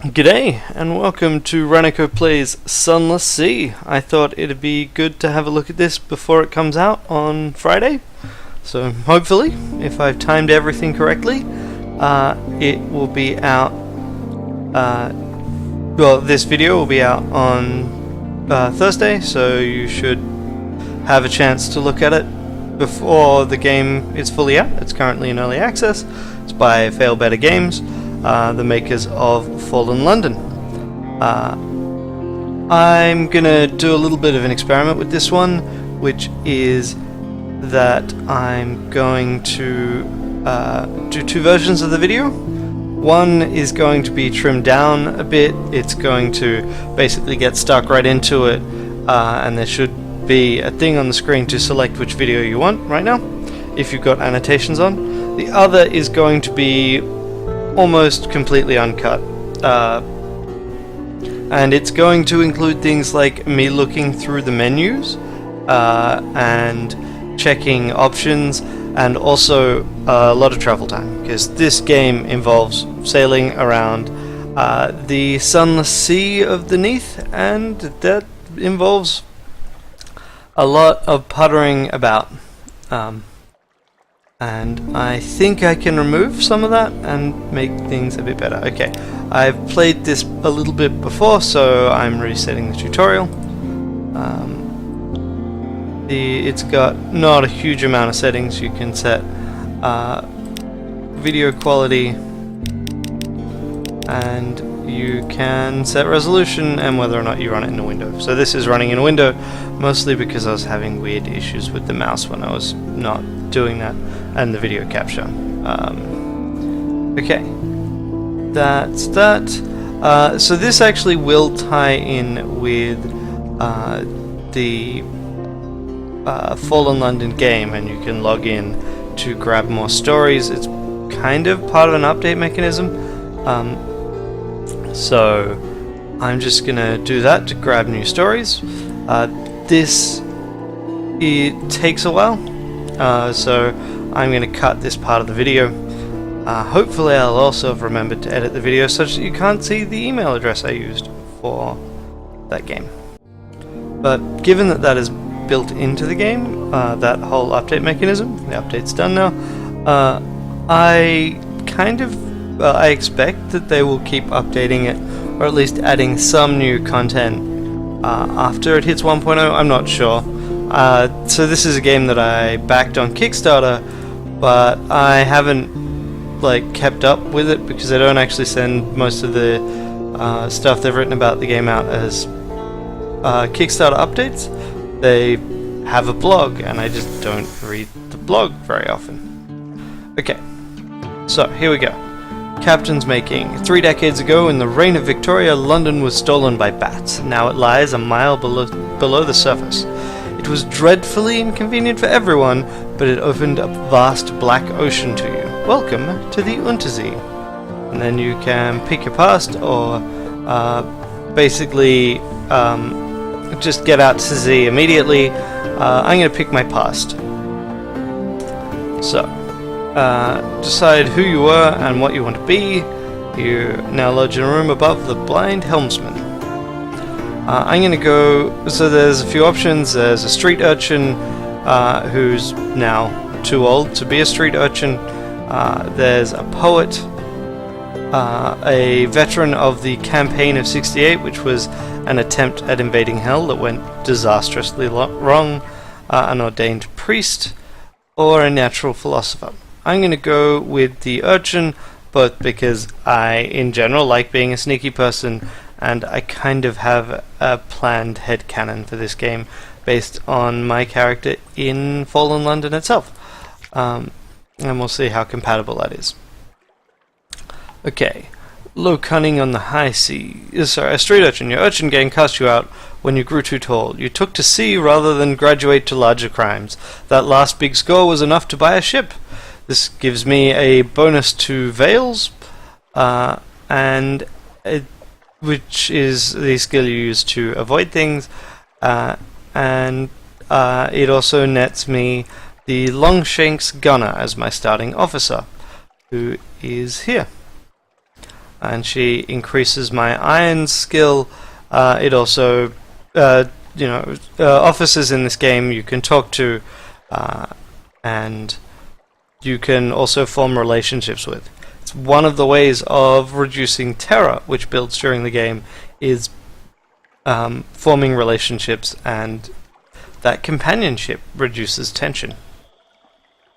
G'day, and welcome to Ranneko Plays Sunless Sea. I thought it'd be good to have a look at this before it comes out on Friday. So hopefully, if I've timed everything correctly, it will be out, this video will be out on Thursday, so you should have a chance to look at it before the game is fully out. It's currently in early access. It's by Failbetter Games, the makers of Fallen London. I'm gonna do a little bit of an experiment with this one, which is that I'm going to do two versions of the video. One is going to be trimmed down a bit. It's going to basically get stuck right into it, and there should be a thing on the screen to select which video you want right now, if you've got annotations on. The other is going to be almost completely uncut, and it's going to include things like me looking through the menus and checking options, and also a lot of travel time, because this game involves sailing around the Sunless Sea of the Neath, and that involves a lot of puttering about. And I think I can remove some of that and make things a bit better. Okay, I've played this a little bit before, so I'm resetting the tutorial. It's got not a huge amount of settings. You can set video quality, and you can set resolution and whether or not you run it in a window. So this is running in a window, mostly because I was having weird issues with the mouse when I was not doing that, and the video capture. Okay, that's that. So this actually will tie in with the Fallen London game, and you can log in to grab more stories. It's kind of part of an update mechanism. So I'm just gonna do that to grab new stories. It takes a while, so I'm gonna cut this part of the video. Hopefully I'll also have remembered to edit the video such that you can't see the email address I used for that game. But given that that is built into the game, that whole update mechanism, the update's done now, I expect that they will keep updating it, or at least adding some new content after it hits 1.0. I'm not sure. So this is a game that I backed on Kickstarter, but I haven't kept up with it because they don't actually send most of the stuff they've written about the game out as Kickstarter updates. They have a blog, and I just don't read the blog very often. Okay, so here we go. Captain's making. 3 decades ago, in the reign of Victoria, London was stolen by bats. Now it lies a mile below the surface. It was dreadfully inconvenient for everyone, but it opened a vast black ocean to you. Welcome to the Untersee. And then you can pick your past, or basically just get out to sea immediately. I'm going to pick my past. So, decide who you were and what you want to be. You now lodge in a room above the blind helmsman. I'm going to go, so there's a few options. There's a street urchin who's now too old to be a street urchin. There's a poet, a veteran of the campaign of 68, which was an attempt at invading hell that went disastrously wrong, an ordained priest, or a natural philosopher. I'm going to go with the urchin, both because I, in general, like being a sneaky person, and I kind of have a planned headcanon for this game based on my character in Fallen London itself. And we'll see how compatible that is. Okay. Low cunning on the high sea. Sorry, a street urchin. Your urchin gang cast you out when you grew too tall. You took to sea rather than graduate to larger crimes. That last big score was enough to buy a ship. This gives me a bonus to Veils, which is the skill you use to avoid things, and it also nets me the Longshanks Gunner as my starting officer, who is here. and she increases my iron skill. It also, officers in this game you can talk to, and you can also form relationships with. It's one of the ways of reducing terror, which builds during the game, is forming relationships, and that companionship reduces tension.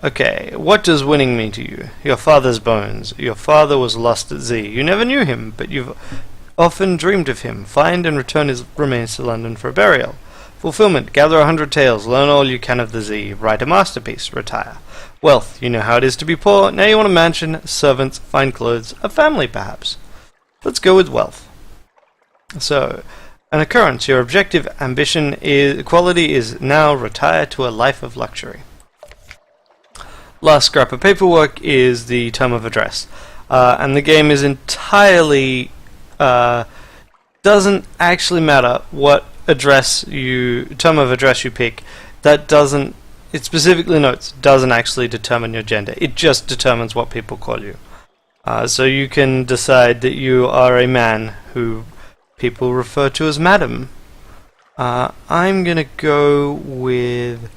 Okay, what does winning mean to you? Your father's bones. Your father was lost at sea. You never knew him, but you've often dreamed of him. Find and return his remains to London for burial. Fulfillment. Gather 100 tales. Learn all you can of the sea. Write a masterpiece. Retire. Wealth. You know how it is to be poor. Now you want a mansion, servants, fine clothes, a family perhaps. Let's go with wealth. So, an occurrence. Your objective quality is now retire to a life of luxury. Last scrap of paperwork is the term of address, and the game is entirely doesn't actually matter what term of address you pick. It specifically notes doesn't actually determine your gender. It just determines what people call you. So you can decide that you are a man who people refer to as madam. I'm gonna go with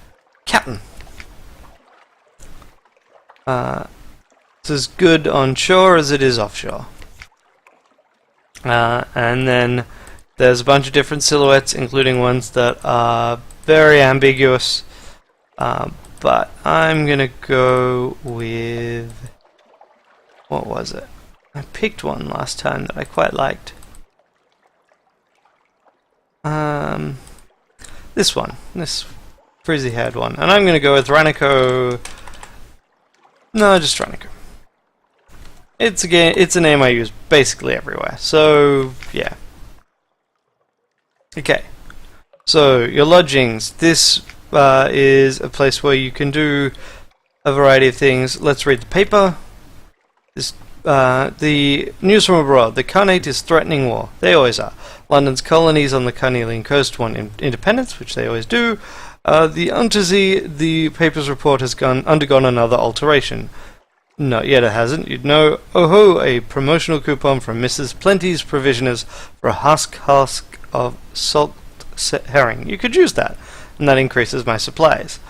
captain. It's as good on shore as it is offshore. And then there's a bunch of different silhouettes, including ones that are very ambiguous. But I'm gonna go with... what was it? I picked one last time that I quite liked. This one. This frizzy-haired one. And I'm gonna go with Ranneko... no, just Ranneko. It's a name I use basically everywhere. So yeah. Okay. So your lodgings. This is a place where you can do a variety of things. Let's read the paper. The news from abroad. The Khanate is threatening war. They always are. London's colonies on the Carnelian coast want independence, which they always do. The Untersee, the paper's report has undergone another alteration. Not yet it hasn't. You'd know. Oh ho, a promotional coupon from Mrs. Plenty's Provisioners for a husk of salt herring. You could use that, and that increases my supplies.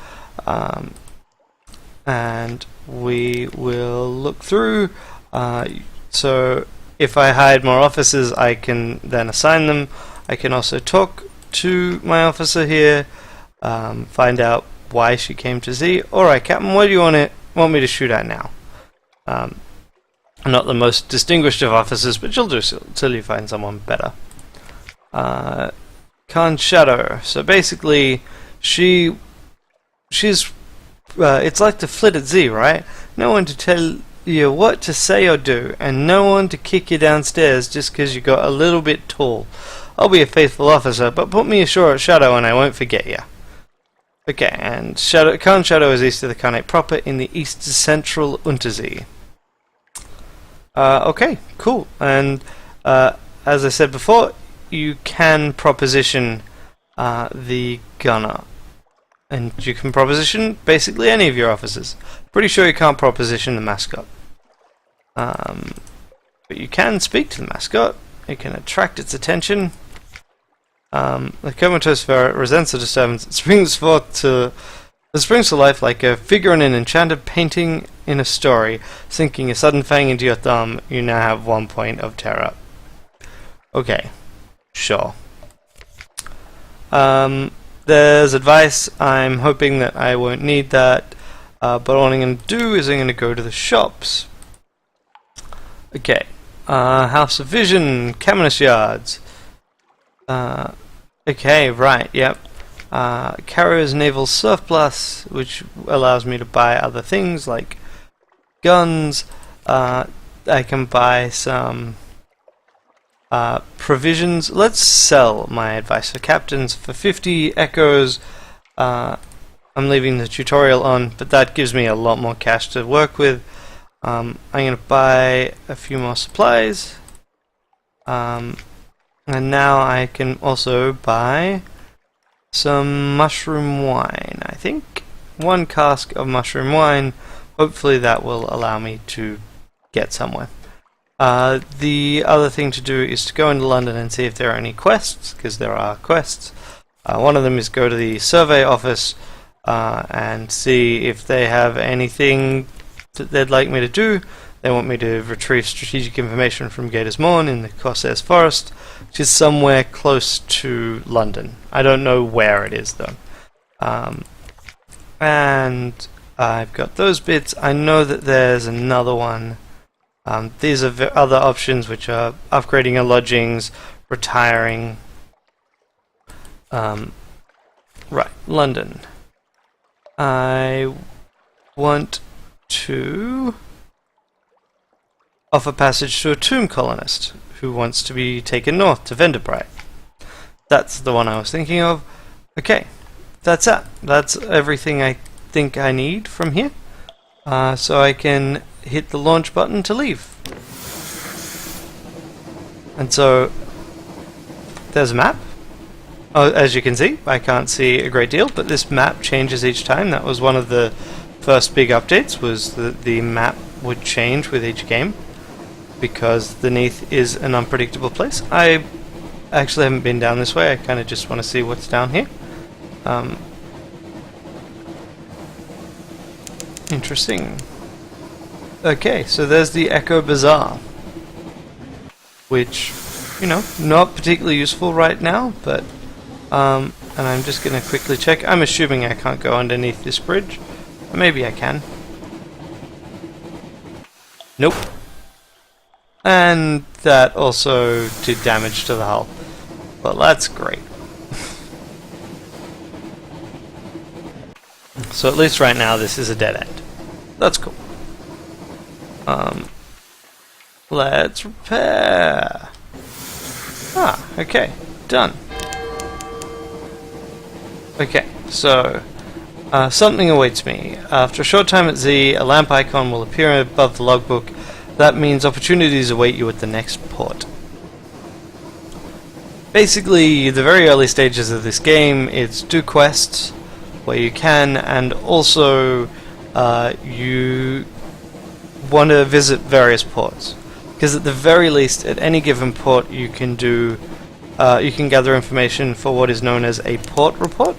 And we will look through. So if I hired more officers, I can then assign them. I can also talk to my officer here. Find out why she came to sea. Alright, Captain, what do you want me to shoot at now? I'm not the most distinguished of officers, but you'll do so till you find someone better. Khan Shadow. So basically, she's it's like the flit at sea, right? No one to tell you what to say or do, and no one to kick you downstairs just because you got a little bit tall. I'll be a faithful officer, but put me ashore at Shadow and I won't forget you. Okay, and Khan Shadow is east of the Khanate proper in the east-central Untersee. Okay, cool. And as I said before, you can proposition the gunner. And you can proposition basically any of your officers. Pretty sure you can't proposition the mascot. But you can speak to the mascot. You can attract its attention. The comatose ferret resents the disturbance. It springs to life like a figure in an enchanted painting in a story, sinking a sudden fang into your thumb. You now have 1 point of terror. Okay, sure. There's advice. I'm hoping that I won't need that, but what I'm going to do is I'm going to go to the shops. Okay, House of Vision, Caminus Yards. Okay, right, yep. Carrier's Naval Surplus, which allows me to buy other things like guns. I can buy some provisions. Let's sell my advice for captains for 50 echoes. I'm leaving the tutorial on, but that gives me a lot more cash to work with. I'm going to buy a few more supplies. And now I can also buy some mushroom wine, I think. 1 cask of mushroom wine. Hopefully that will allow me to get somewhere. The other thing to do is to go into London and see if there are any quests, because there are quests. One of them is go to the survey office and see if they have anything that they'd like me to do. They want me to retrieve strategic information from Gator's Morn in the Corsairs Forest, which is somewhere close to London. I don't know where it is though. And I've got those bits. I know that there's another one. These are other options, which are upgrading your lodgings, retiring. Right, London. I want to offer passage to a tomb colonist who wants to be taken north to Venderbright. That's the one I was thinking of. Okay, that's it. That's everything I think I need from here. So I can hit the launch button to leave. And so there's a map. Oh, as you can see, I can't see a great deal, but this map changes each time. That was one of the first big updates, was that the map would change with each game, because the Neath is an unpredictable place. I actually haven't been down this way. I kind of just want to see what's down here. Interesting. Okay, so there's the Echo Bazaar, which, you know, not particularly useful right now, but and I'm just going to quickly check. I'm assuming I can't go underneath this bridge. Maybe I can. Nope. And that also did damage to the hull. Well, that's great. So at least right now this is a dead end. That's cool. Let's repair. Okay. Done. Okay, so something awaits me. After a short time at Z, a lamp icon will appear above the logbook. That means opportunities await you at the next port. Basically, the very early stages of this game, it's do quests where you can, and also you want to visit various ports. Because at the very least, at any given port, you can do you can gather information for what is known as a port report.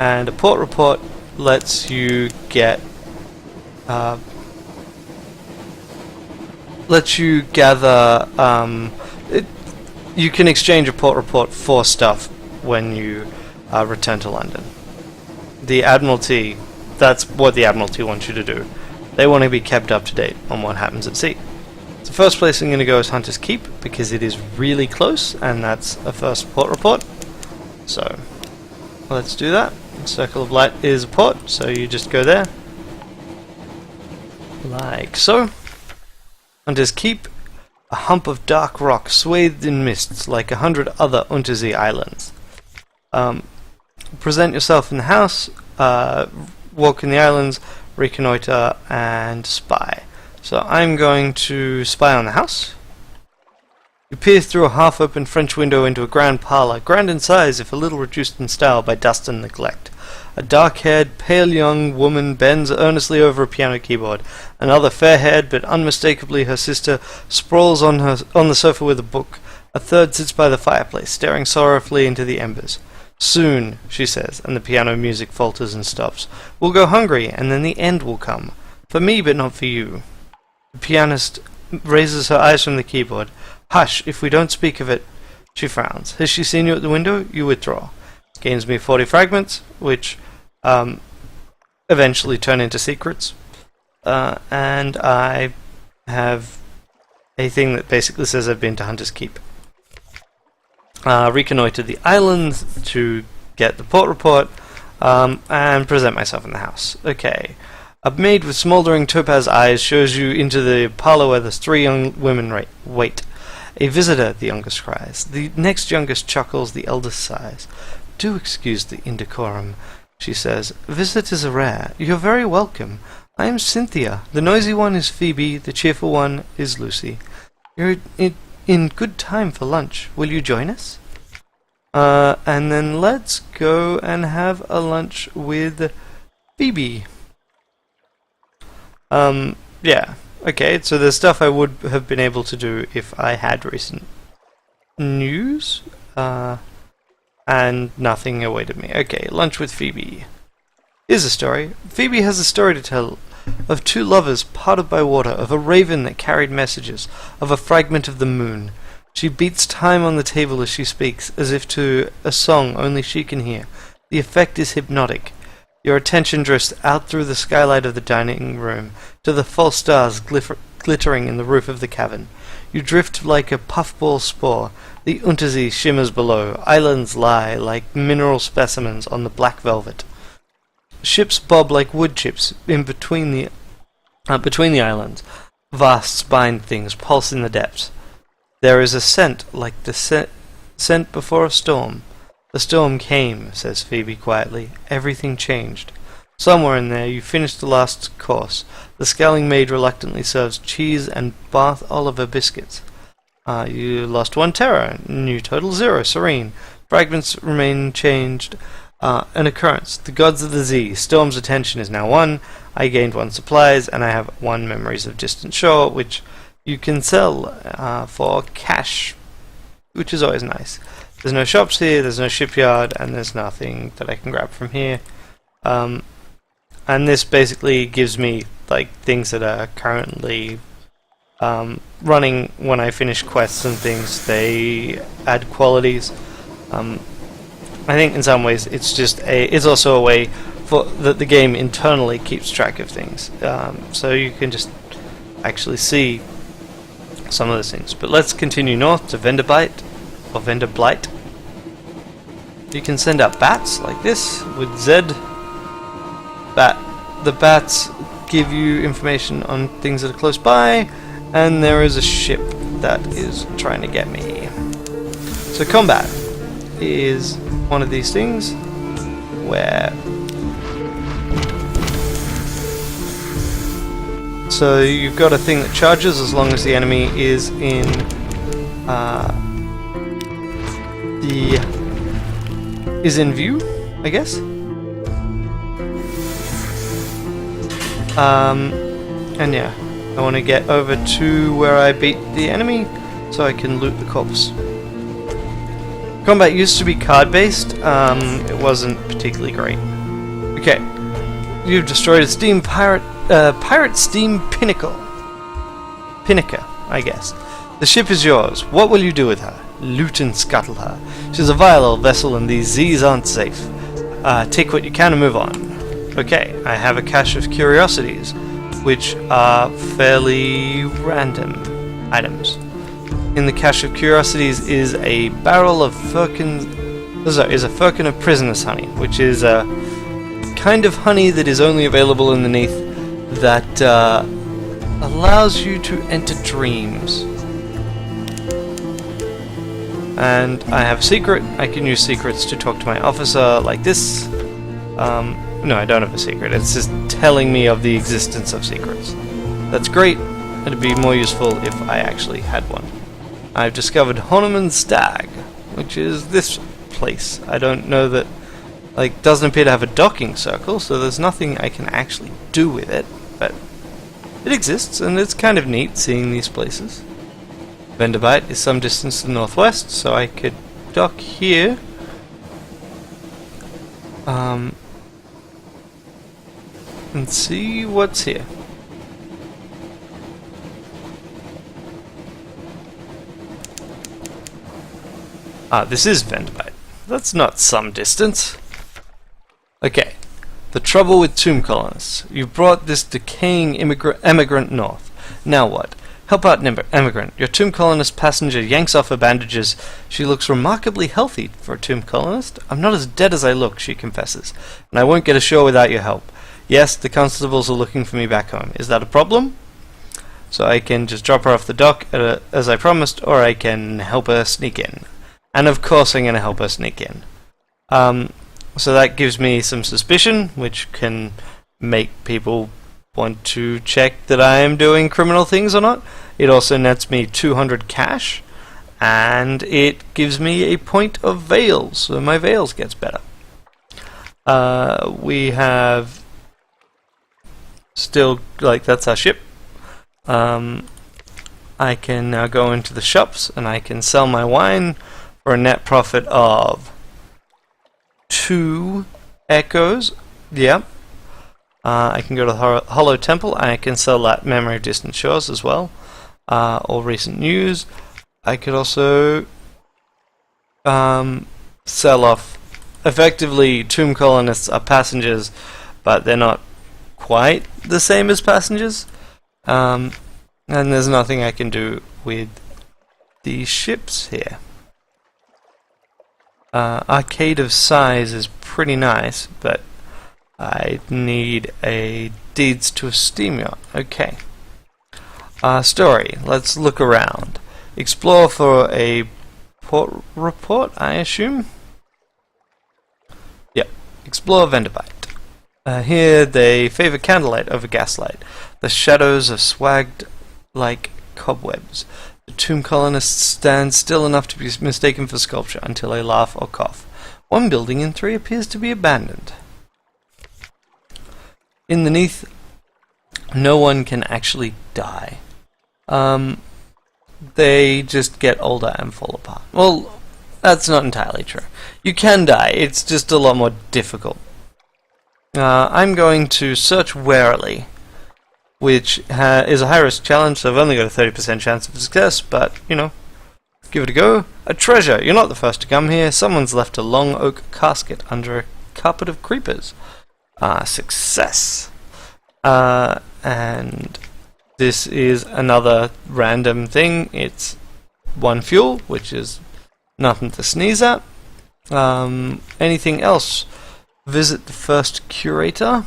And a port report lets you get gather you can exchange a port report for stuff when you return to London. The Admiralty, that's what the Admiralty wants you to do. They want to be kept up to date on what happens at sea. The first place I'm going to go is Hunter's Keep, because it is really close, and that's a first port report. So let's do that. Circle of Light is a port, so you just go there. Like so. Hunter's Keep, a hump of dark rock swathed in mists like 100 other Untersee islands. Present yourself in the house, walk in the islands, reconnoiter, and spy. So I'm going to spy on the house. You peer through a half-open French window into a grand parlour, grand in size if a little reduced in style by dust and neglect. A dark-haired, pale young woman bends earnestly over a piano keyboard. Another fair-haired, but unmistakably her sister, sprawls on the sofa with a book. A third sits by the fireplace, staring sorrowfully into the embers. "Soon," she says, and the piano music falters and stops. "We'll go hungry, and then the end will come. For me, but not for you." The pianist raises her eyes from the keyboard. "Hush, if we don't speak of it." She frowns. "Has she seen you at the window?" You withdraw. Gains me 40 fragments, which eventually turn into secrets. And I have a thing that basically says I've been to Hunter's Keep. Reconnoiter the island to get the port report, and present myself in the house. Okay. A maid with smouldering topaz eyes shows you into the parlour where the three young women wait. "A visitor," the youngest cries. The next youngest chuckles, the eldest sighs. "Do excuse the indecorum," she says. "Visitors are rare. You're very welcome. I am Cynthia. The noisy one is Phoebe. The cheerful one is Lucy. You're in good time for lunch. Will you join us?" And then let's go and have a lunch with Phoebe. Yeah. Okay, so there's stuff I would have been able to do if I had recent news, and nothing awaited me. Okay, lunch with Phoebe. Here's a story. Phoebe has a story to tell of two lovers parted by water, of a raven that carried messages, of a fragment of the moon. She beats time on the table as she speaks, as if to a song only she can hear. The effect is hypnotic. Your attention drifts out through the skylight of the dining room to the false stars glittering in the roof of the cavern. You drift like a puffball spore. The Untersee shimmers below. Islands lie like mineral specimens on the black velvet. Ships bob like wood chips in between the islands. Vast spined things pulse in the depths. There is a scent like the scent before a storm. The storm came, says Phoebe quietly. Everything changed. Somewhere in there you finished the last course. The scowling maid reluctantly serves cheese and Bath Oliver biscuits. You lost 1 terror. New total 0. Serene. Fragments remain changed. An occurrence. The gods of the Z. Storm's attention is now 1. I gained 1 supplies, and I have 1 memories of distant shore, which you can sell for cash, which is always nice. There's no shops here, there's no shipyard, and there's nothing that I can grab from here. And this basically gives me like things that are currently running when I finish quests and things. They add qualities. I think in some ways it's also a way for that the game internally keeps track of things. So you can just actually see some of those things. But let's continue north to Venderbight or Venderblight. You can send out bats like this with Z. The bats give you information on things that are close by, and there is a ship that is trying to get me. So combat is one of these things where so you've got a thing that charges as long as the enemy is in view, I guess. And yeah, I want to get over to where I beat the enemy so I can loot the corpse. Combat used to be card-based. It wasn't particularly great. Okay, you've destroyed a steam pirate steam pinnacle. Pinnaker, I guess. The ship is yours. What will you do with her? Loot and scuttle her. She's a vile old vessel and these Z's aren't safe. Take what you can and move on. Okay, I have a cache of curiosities, which are fairly random items. In the cache of curiosities is a barrel of firkin of prisoner's honey, which is a kind of honey that is only available in the Neath that allows you to enter dreams. And I have a secret. I can use secrets to talk to my officer like this. No, I don't have a secret. It's just telling me of the existence of secrets. That's great. It'd be more useful if I actually had one. I've discovered Horniman's Stag, which is this place. I don't know that, doesn't appear to have a docking circle, so there's nothing I can actually do with it, but it exists, and it's kind of neat seeing these places. Venderbight is some distance to the northwest, so I could dock here. And see what's here. This is Venderbight. That's not some distance. Okay. The trouble with tomb colonists. You brought this decaying emigrant north. Now what? Help out an emigrant. Your tomb colonist passenger yanks off her bandages. She looks remarkably healthy for a tomb colonist. I'm not as dead as I look, she confesses, and I won't get ashore without your help. Yes, the constables are looking for me back home. Is that a problem? So I can just drop her off the dock as I promised, or I can help her sneak in. And of course I'm going to help her sneak in. So that gives me some suspicion, which can make people want to check that I am doing criminal things or not. It also nets me 200 cash, and it gives me a point of veils, so my veils gets better. We have still, that's our ship. I can now go into the shops and I can sell my wine for a net profit of 2 echoes. Yep. I can go to the Hollow Temple and I can sell that Memory of Distant Shores as well. All recent news. I could also sell off. Effectively, tomb colonists are passengers, but they're not quite the same as passengers. And there's nothing I can do with the ships here. Arcade of Size is pretty nice, but I need a Deeds to a Steam Yacht. Okay. Story. Let's look around. Explore for a port report, I assume? Yep. Explore Venderbite. Here they favor candlelight over gaslight. The shadows are swagged like cobwebs. The tomb colonists stand still enough to be mistaken for sculpture until they laugh or cough. One building in 3 appears to be abandoned. In the Neath, no one can actually die. They just get older and fall apart. Well, that's not entirely true. You can die, it's just a lot more difficult. I'm going to search warily, which is a high-risk challenge, so I've only got a 30% chance of success, but, you know, give it a go. A treasure! You're not the first to come here. Someone's left a long oak casket under a carpet of creepers. Success! And this is another random thing. It's 1 fuel, which is nothing to sneeze at. Anything else? Visit the first curator.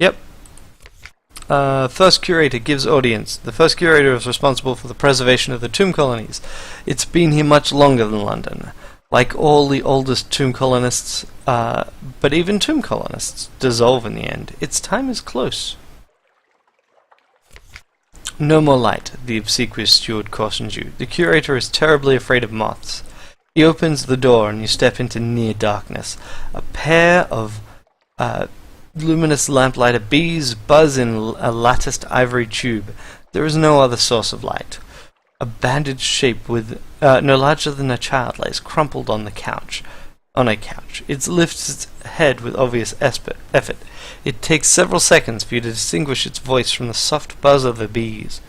Yep. First curator gives audience. The first curator is responsible for the preservation of the tomb colonies. It's been here much longer than London. Like all the oldest tomb colonists, but even tomb colonists dissolve in the end. Its time is close. No more light, the obsequious steward cautions you. The curator is terribly afraid of moths. He opens the door and you step into near darkness. A pair of luminous lamplighter bees buzz in a latticed ivory tube. There is no other source of light. A bandaged shape with no larger than a child lays crumpled on a couch. It lifts its head with obvious effort. It takes several seconds for you to distinguish its voice from the soft buzz of the bees.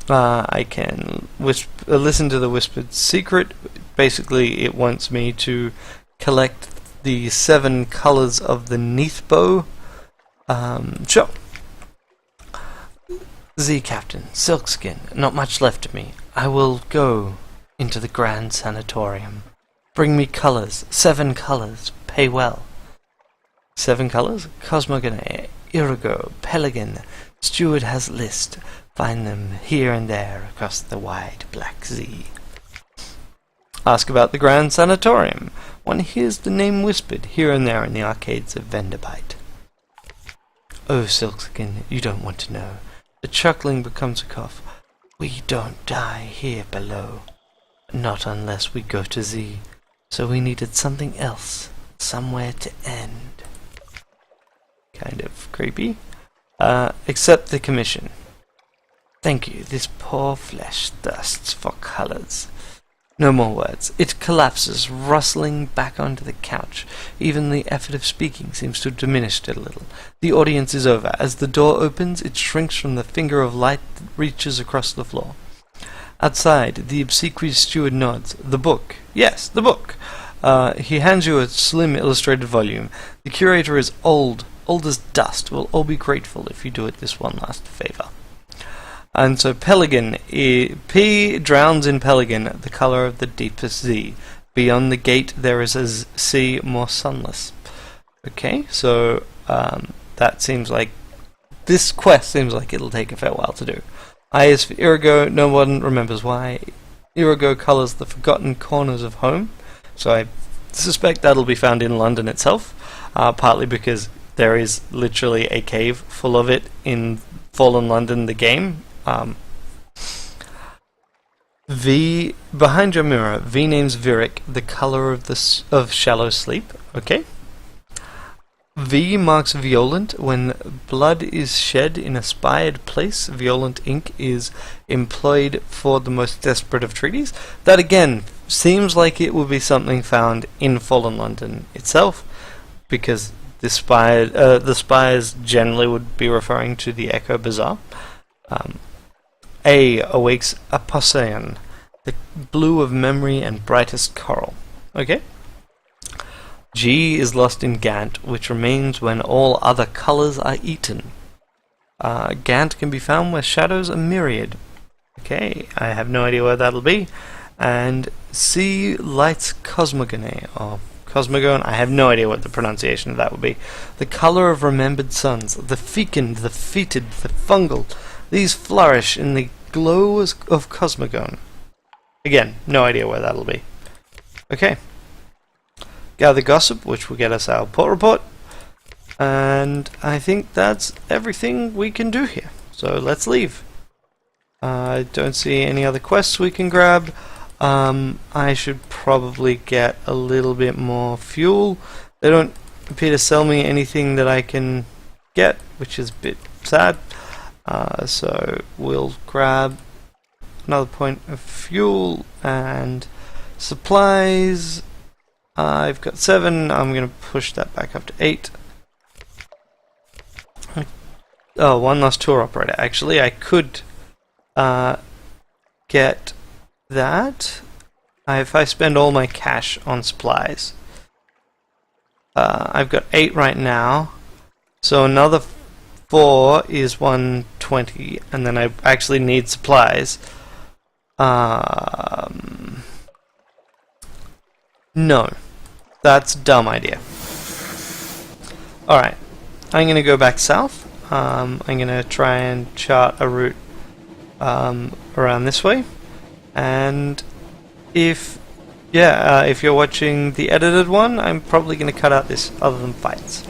I can listen to the whispered secret. Basically, it wants me to collect the 7 colors of the Neath bow. Sure. Z Captain, Silkskin, not much left of me. I will go into the Grand Sanatorium. Bring me colors, 7 colors, pay well. 7 colors? Cosmogony, Irigo, Pelican. Steward has list. Find them here and there across the wide black sea. Ask about the Grand Sanatorium. One hears the name whispered here and there in the arcades of Venderbite. Oh, Silkskin, you don't want to know. The chuckling becomes a cough. We don't die here below. Not unless we go to Z. So we needed something else. Somewhere to end. Kind of creepy. Accept the commission. Thank you. This poor flesh thirsts for colors. No more words. It collapses, rustling back onto the couch. Even the effort of speaking seems to have diminished it a little. The audience is over. As the door opens, it shrinks from the finger of light that reaches across the floor. Outside, the obsequious steward nods. The book. Yes, the book. He hands you a slim illustrated volume. The curator is old as dust. We'll all be grateful if you do it this one last favor. And so Pelican, P drowns in Pelican, the color of the deepest Z. Beyond the gate there is a sea more sunless. Okay, so that seems like, this quest seems like it'll take a fair while to do. I is for Irigo, no one remembers why. Irigo colors the forgotten corners of home, so I suspect that'll be found in London itself, partly because there is literally a cave full of it in Fallen London, the game. V behind your mirror. V names Virik, the color of shallow sleep. Okay. V marks violent. When blood is shed in a spired place, violent ink is employed for the most desperate of treaties. That again seems like it would be something found in Fallen London itself, because the spires generally would be referring to the Echo Bazaar. A awakes Aposeon, the blue of memory and brightest coral. Okay. G is lost in Gant, which remains when all other colours are eaten. Gant can be found where shadows are myriad. Okay, I have no idea where that'll be. And C lights Cosmogone, or Cosmogone, I have no idea what the pronunciation of that would be. The colour of remembered suns, the fecund, the fetid, the fungal, these flourish in the glow of Cosmogone. Again, no idea where that'll be. Okay. Gather gossip, which will get us our port report, and I think that's everything we can do here. So let's leave. I don't see any other quests we can grab. I should probably get a little bit more fuel. They don't appear to sell me anything that I can get, which is a bit sad. So we'll grab another point of fuel and supplies. I've got 7, I'm going to push that back up to 8. Oh, one last tour operator. Actually, I could get that if I spend all my cash on supplies. I've got 8 right now, so another 4 is 120, and then I actually need supplies. No, that's a dumb idea. Alright, I'm going to go back south. I'm going to try and chart a route around this way. And if you're watching the edited one, I'm probably going to cut out this other than fights.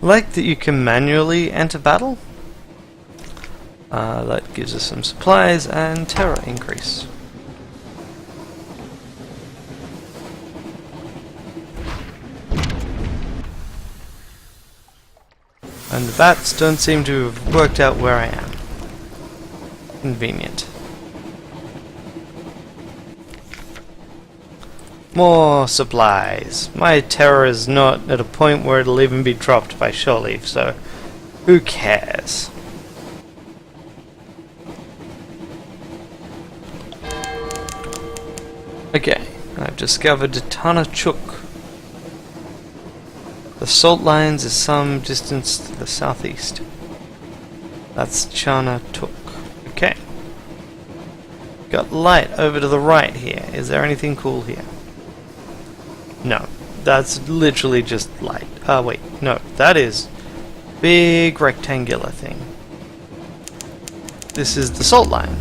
Like that you can manually enter battle. That gives us some supplies and terror increase. And the bats don't seem to have worked out where I am. Convenient. More supplies. My terror is not at a point where it'll even be dropped by shore leave, so who cares? Okay, I've discovered Tanachuk. The salt lines is some distance to the southeast. That's Chanatuk. Okay. Got light over to the right here. Is there anything cool here? No, that's literally just light. Wait, no, that is big rectangular thing. This is the salt line.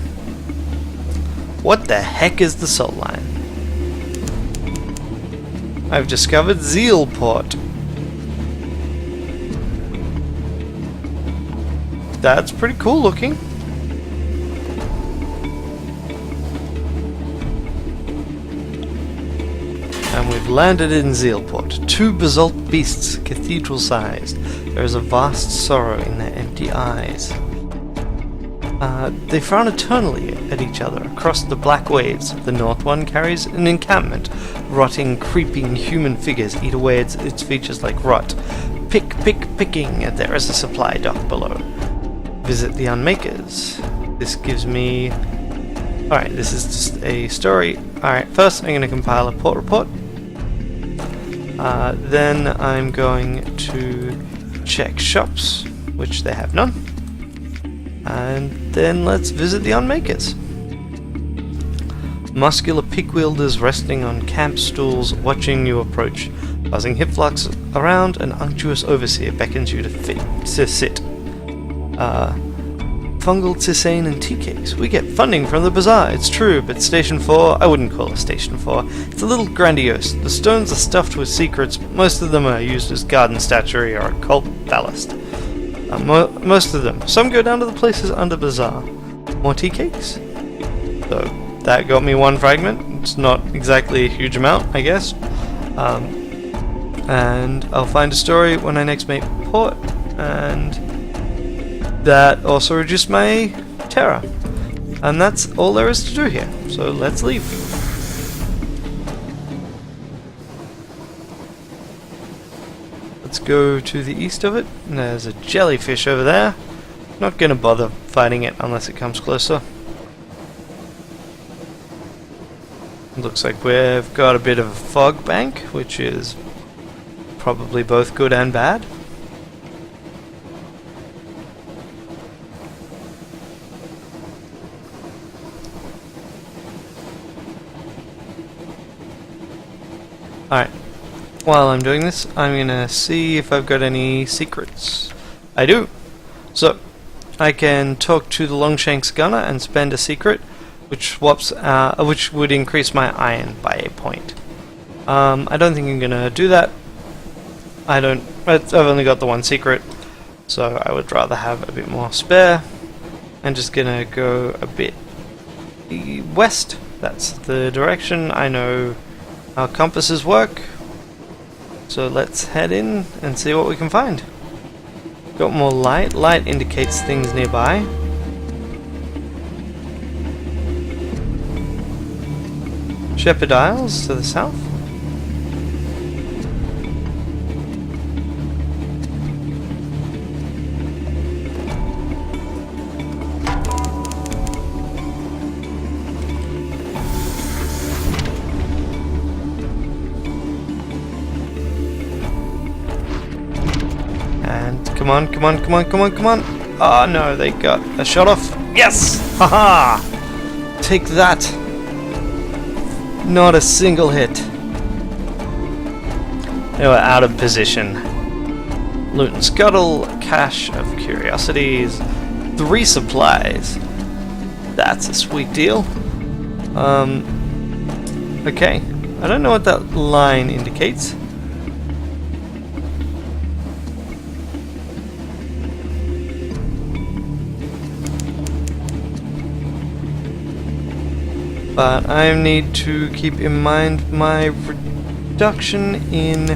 What the heck is the salt line? I've discovered Zealport. That's pretty cool looking. And we've landed in Zealport. 2 basalt beasts, cathedral-sized. There is a vast sorrow in their empty eyes. They frown eternally at each other across the black waves. The north one carries an encampment. Rotting, creeping human figures eat away at its features like rot. Picking, and there is a supply dock below. Visit the Unmakers. This gives me... Alright, this is just a story. Alright, first I'm going to compile a port report. Then I'm going to check shops, which they have none. And then let's visit the Unmakers. Muscular pick wielders resting on camp stools, watching you approach. Buzzing hip flux around, an unctuous overseer beckons you to sit. Fungal tisane and tea cakes. We get funding from the bazaar, it's true, but Station 4, I wouldn't call it Station 4. It's a little grandiose. The stones are stuffed with secrets. Most of them are used as garden statuary or occult ballast. Most of them. Some go down to the places under bazaar. More tea cakes? So, that got me one fragment. It's not exactly a huge amount, I guess. And I'll find a story when I next make port, and that also reduced my terror. And that's all there is to do here, so let's leave. Let's go to the east of it. There's a jellyfish over there. Not gonna bother fighting it unless it comes closer. Looks like we've got a bit of a fog bank, which is probably both good and bad. Alright, while I'm doing this, I'm gonna see if I've got any secrets. I do! So, I can talk to the Longshanks gunner and spend a secret, which would increase my iron by a point. I don't think I'm gonna do that. I've only got the one secret, so I would rather have a bit more spare. I'm just gonna go a bit west. That's the direction. I know how compasses work, so let's head in and see what we can find. Got more light. Light indicates things nearby. Shepherd Isles to the south. And come on, come on, come on, come on, come on. Oh no, they got a shot off. Yes! Haha! Take that! Not a single hit. They were out of position. Loot and scuttle, cache of curiosities, 3 supplies. That's a sweet deal. Okay. I don't know what that line indicates. But I need to keep in mind my reduction in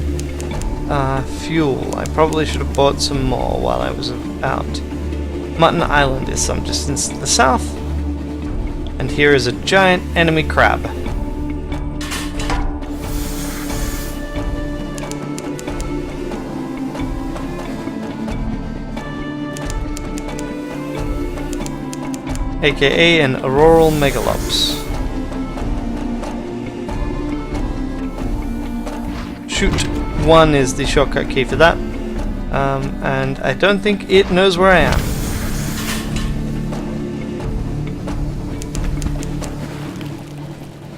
fuel. I probably should have bought some more while I was out. Mutton Island is some distance to the south. And here is a giant enemy crab. AKA an auroral megalops. Shoot 1 is the shortcut key for that, and I don't think it knows where I am.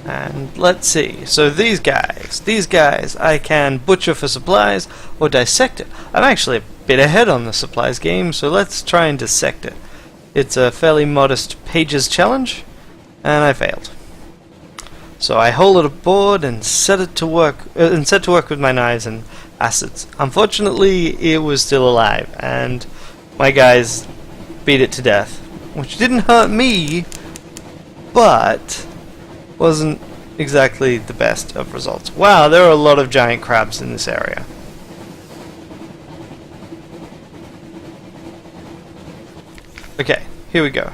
And let's see, so these guys I can butcher for supplies or dissect it. I'm actually a bit ahead on the supplies game, so let's try and dissect it. It's a fairly modest pages challenge, and I failed. So I haul it aboard and set to work with my knives and acids. Unfortunately, it was still alive, and my guys beat it to death, which didn't hurt me, but wasn't exactly the best of results. Wow, there are a lot of giant crabs in this area. Okay, here we go.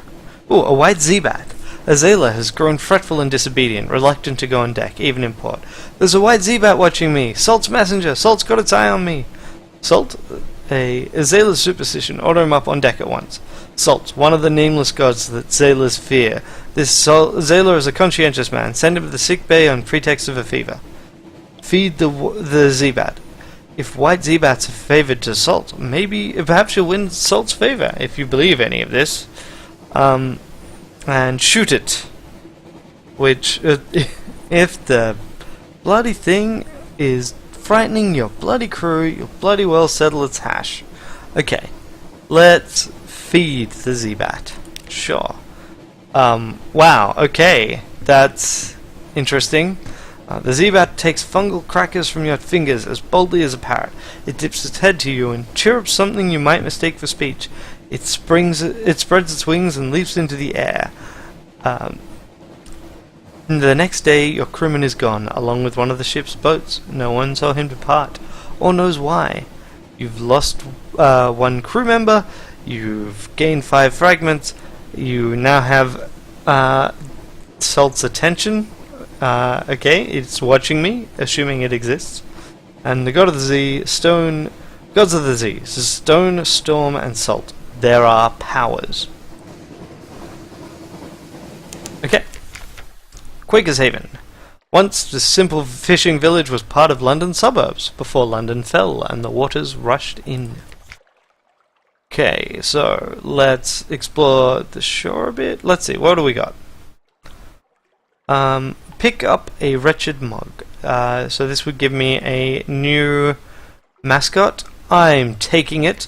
Ooh, a white zebat. Azela has grown fretful and disobedient, reluctant to go on deck, even in port. There's a white zebat watching me. Salt's messenger. Salt's got its eye on me. Salt, Azela's superstition. Order him up on deck at once. Salt, one of the nameless gods that Zela's fear. This Zela is a conscientious man. Send him to the sick bay on pretext of a fever. Feed the zebat. If white zebats are favored to Salt, perhaps you'll win Salt's favor, if you believe any of this. And shoot it. Which, if the bloody thing is frightening your bloody crew, you'll bloody well settle its hash. Okay, let's feed the Z-Bat. Sure. Wow, okay, that's interesting. The Z-Bat takes fungal crackers from your fingers as boldly as a parrot. It dips its head to you and chirrups something you might mistake for speech. It spreads its wings and leaps into the air. The next day, your crewman is gone, along with one of the ship's boats. No one saw him depart, or knows why. You've lost one crew member, you've gained 5 fragments, you now have Salt's attention. Okay, it's watching me, assuming it exists. And the gods of the Z, Stone, Storm, and Salt. There are powers. Okay. Quaker's Haven. Once this simple fishing village was part of London suburbs, before London fell and the waters rushed in. Okay, so let's explore the shore a bit. Let's see, what do we got? Pick up a wretched mug. So this would give me a new mascot. I'm taking it.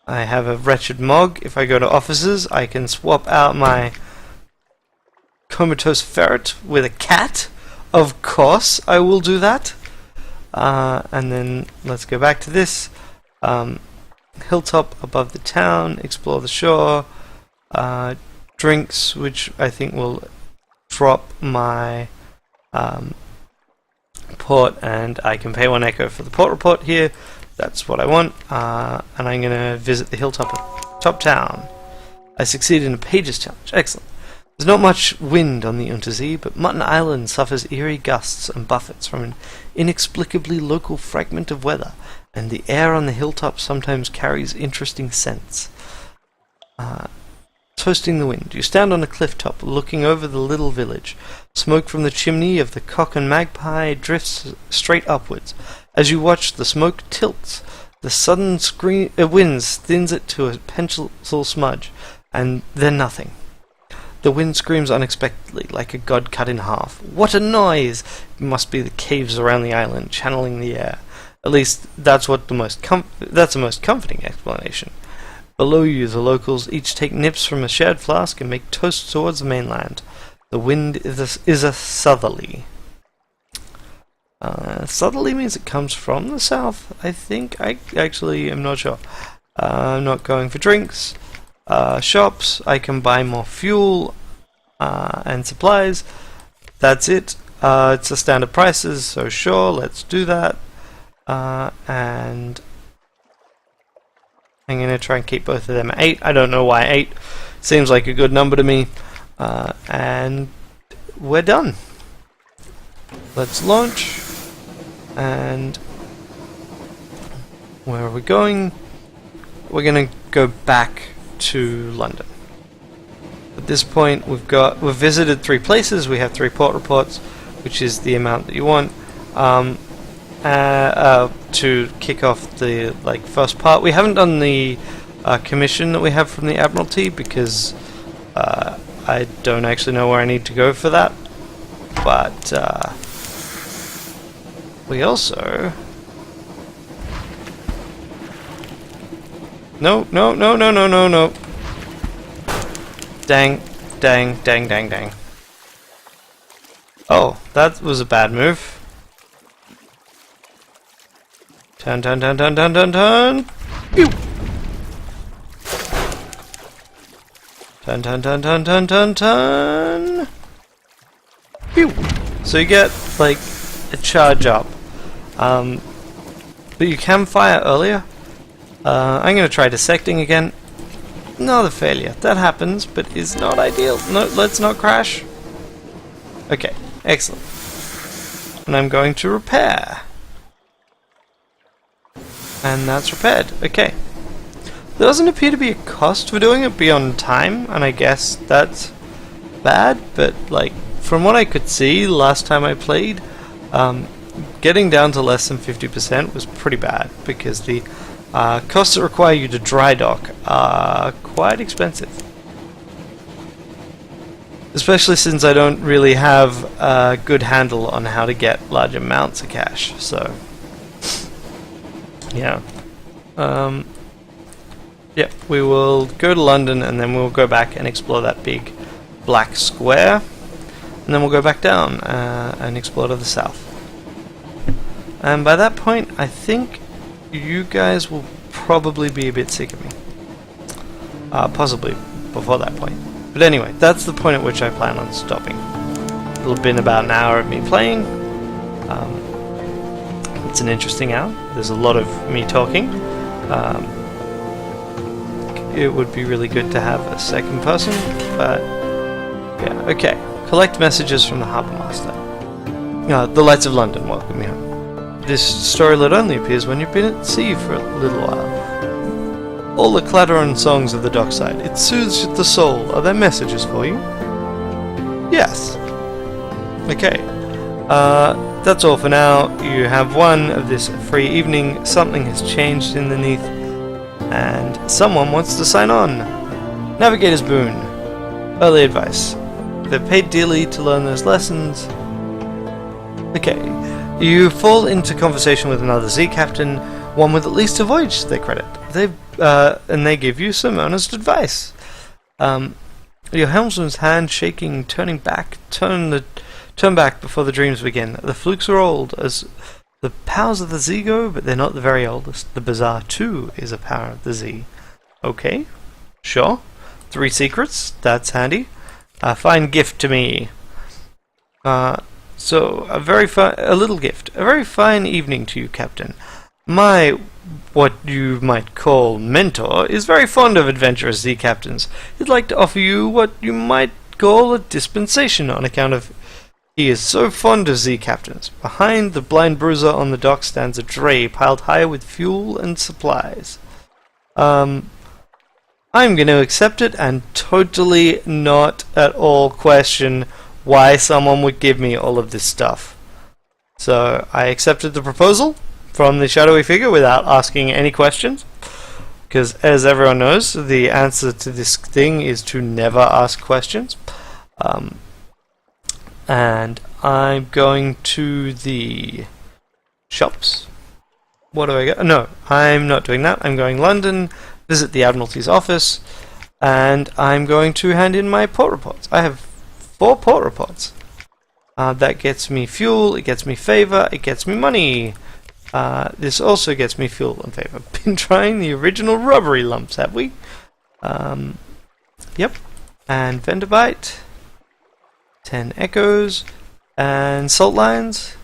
I have a wretched mug. If I go to offices, I can swap out my comatose ferret with a cat. Of course, I will do that. And then let's go back to this. Hilltop above the town. Explore the shore. Drinks, which I think will drop my port, and I can pay 1 echo for the port report here. That's what I want. And I'm going to visit the hilltop top town. I succeeded in a pages challenge. Excellent. There's not much wind on the Untersee, but Mutton Island suffers eerie gusts and buffets from an inexplicably local fragment of weather, and the air on the hilltop sometimes carries interesting scents. Toasting the wind. You stand on a cliff top looking over the little village. Smoke from the chimney of the Cock and Magpie drifts straight upwards. As you watch, the smoke tilts. The sudden wind thins it to a pencil smudge, and then nothing. The wind screams unexpectedly, like a god cut in half. What a noise! It must be the caves around the island, channeling the air. At least, that's the most comforting explanation. Below you, the locals each take nips from a shared flask and make toasts towards the mainland. The wind is a southerly. Southerly means it comes from the south, I think. I actually am not sure. I'm not going for drinks. Shops, I can buy more fuel and supplies. That's it. It's the standard prices, so sure, let's do that. And I'm going to try and keep both of them at 8. I don't know why 8. Seems like a good number to me. And we're done. Let's launch. And where are we going? We're going to go back to London. At this point, we've visited 3 places. We have 3 port reports, which is the amount that you want. To kick off the first part, we haven't done the commission that we have from the Admiralty because I don't actually know where I need to go for that. But we also no. Dang. Oh, that was a bad move. Turn. Pew! Turn. Pew! So you get, a charge up. But you can fire earlier. I'm going to try dissecting again. Another failure. That happens, but is not ideal. No, let's not crash. Okay, excellent. And I'm going to repair. And that's repaired. Okay. There doesn't appear to be a cost for doing it beyond time, and I guess that's bad, but from what I could see last time I played, getting down to less than 50% was pretty bad, because the costs that require you to dry dock are quite expensive. Especially since I don't really have a good handle on how to get large amounts of cash, so Yeah. Yeah, we will go to London and then we'll go back and explore that big black square. And then we'll go back down and explore to the south. And by that point, I think you guys will probably be a bit sick of me. Possibly before that point. But anyway, that's the point at which I plan on stopping. It'll been about an hour of me playing. It's an interesting hour. There's a lot of me talking. It would be really good to have a second person, but yeah, okay. Collect messages from the Harbour Master. The Lights of London welcome me home. This storylet only appears when you've been at sea for a little while. All the clatter and songs of the dockside, it soothes the soul. Are there messages for you? Yes. Okay. That's all for now. You have one of this free evening. Something has changed underneath, and someone wants to sign on. Navigator's Boon. Early advice. They're paid dearly to learn those lessons. Okay. You fall into conversation with another Z captain, one with at least a voyage to their credit. And they give you some earnest advice. Your helmsman's hand shaking, turn back before the dreams begin. The flukes are old, as the powers of the Z go, but they're not the very oldest. The Bazaar, too, is a power of the Z. Okay, sure. 3 secrets, that's handy. A fine gift to me. So, a little gift. A very fine evening to you, Captain. My, what you might call mentor, is very fond of adventurous Z captains. He'd like to offer you what you might call a dispensation on account of he is so fond of Z captains. Behind the blind bruiser on the dock stands a dray piled higher with fuel and supplies. I'm going to accept it and totally not at all question why someone would give me all of this stuff. So I accepted the proposal from the shadowy figure without asking any questions, because as everyone knows, the answer to this thing is to never ask questions. And I'm going to the shops. What do I go? No, I'm not doing that. I'm going London, visit the Admiralty's office, and I'm going to hand in my port reports. I have 4 port reports. That gets me fuel, it gets me favour, it gets me money. This also gets me fuel and favour. Been trying the original robbery lumps, have we? Yep. And vendor bite. 10 echoes. And salt lines.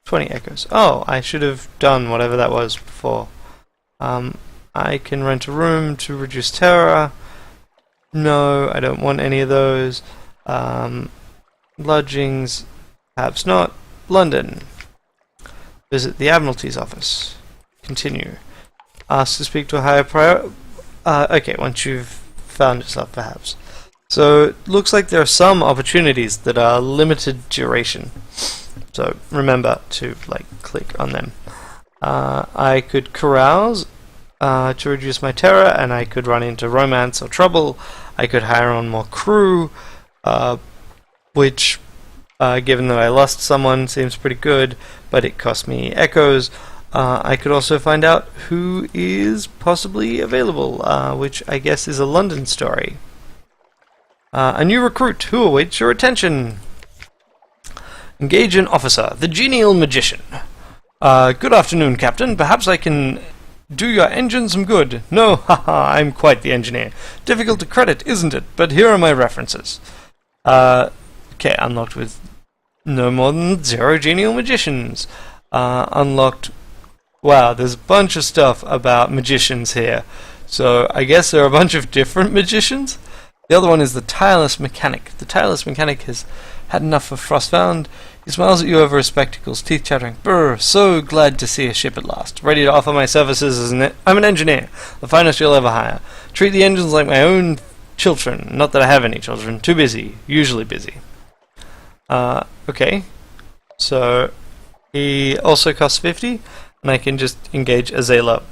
20 echoes. Oh, I should have done whatever that was before. I can rent a room to reduce terror. No, I don't want any of those. Lodgings. Perhaps not. London. Visit the Admiralty's office. Continue. Ask to speak to a higher priority. Okay, once you've found yourself, perhaps. So, it looks like there are some opportunities that are limited duration. So, remember to, click on them. I could carouse to reduce my terror, and I could run into romance or trouble. I could hire on more crew, which, given that I lost someone, seems pretty good, but it cost me echoes. I could also find out who is possibly available, which I guess is a London story. A new recruit who awaits your attention. Engage an officer, the genial magician. Good afternoon, Captain. Perhaps I can do your engine some good. No, haha, I'm quite the engineer. Difficult to credit, isn't it? But here are my references. Okay, unlocked with no more than 0 genial magicians. Unlocked. Wow, there's a bunch of stuff about magicians here. So I guess there are a bunch of different magicians. The other one is the tireless mechanic. The tireless mechanic has had enough of Frostbound. He smiles at you over his spectacles, teeth chattering. Brr, so glad to see a ship at last. Ready to offer my services as I'm an engineer, the finest you'll ever hire. Treat the engines like my own children. Not that I have any children. Too busy. Usually busy. Okay. So, he also costs 50, and I can just engage Azela.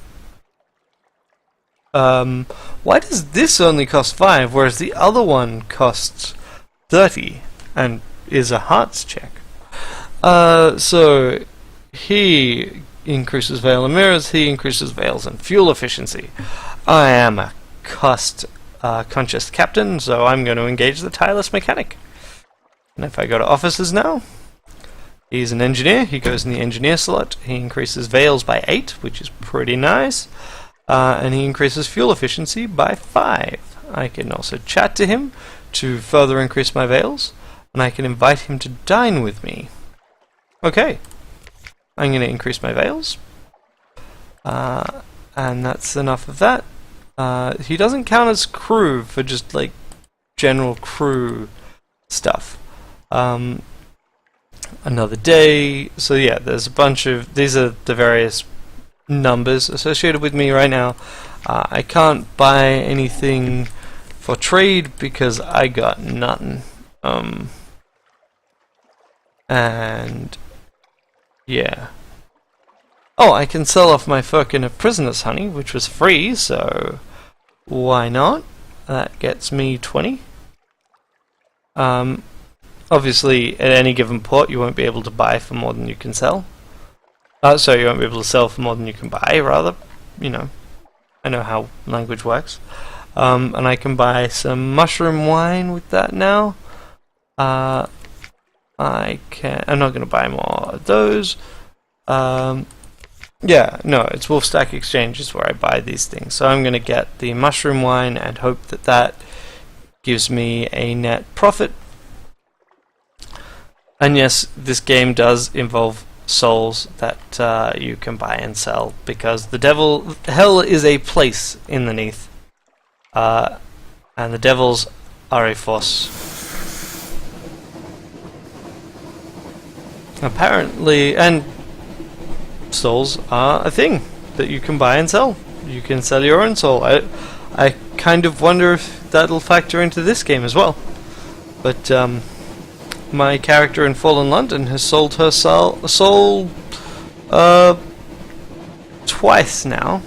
Why does this only cost 5, whereas the other one costs 30, and is a hearts check? So, he increases veil and mirrors, he increases veils and fuel efficiency. I am a conscious captain, so I'm going to engage the tireless mechanic. And if I go to officers now, he's an engineer, he goes in the engineer slot, he increases veils by 8, which is pretty nice, and he increases fuel efficiency by 5. I can also chat to him to further increase my veils, and I can invite him to dine with me. Okay, I'm going to increase my veils, and that's enough of that. He doesn't count as crew for just like general crew stuff. Another day, so yeah, there's a bunch of, these are the various numbers associated with me right now. I can't buy anything for trade because I got nothing. And yeah. Oh, I can sell off my fucking prisoner's honey, which was free, so why not? That gets me 20. Obviously, at any given port, you won't be able to buy for more than you can sell. So you won't be able to sell for more than you can buy, rather. You know, I know how language works. And I can buy some mushroom wine with that now. I'm not going to buy more of those. Yeah, no, it's Wolfstack Exchange is where I buy these things. So I'm going to get the mushroom wine and hope that that gives me a net profit. And yes, this game does involve souls that you can buy and sell, because hell is a place in the Neath, and the devils are a force. Apparently, and souls are a thing that you can buy and sell. You can sell your own soul. I kind of wonder if that'll factor into this game as well. But my character in Fallen London has sold her soul twice now.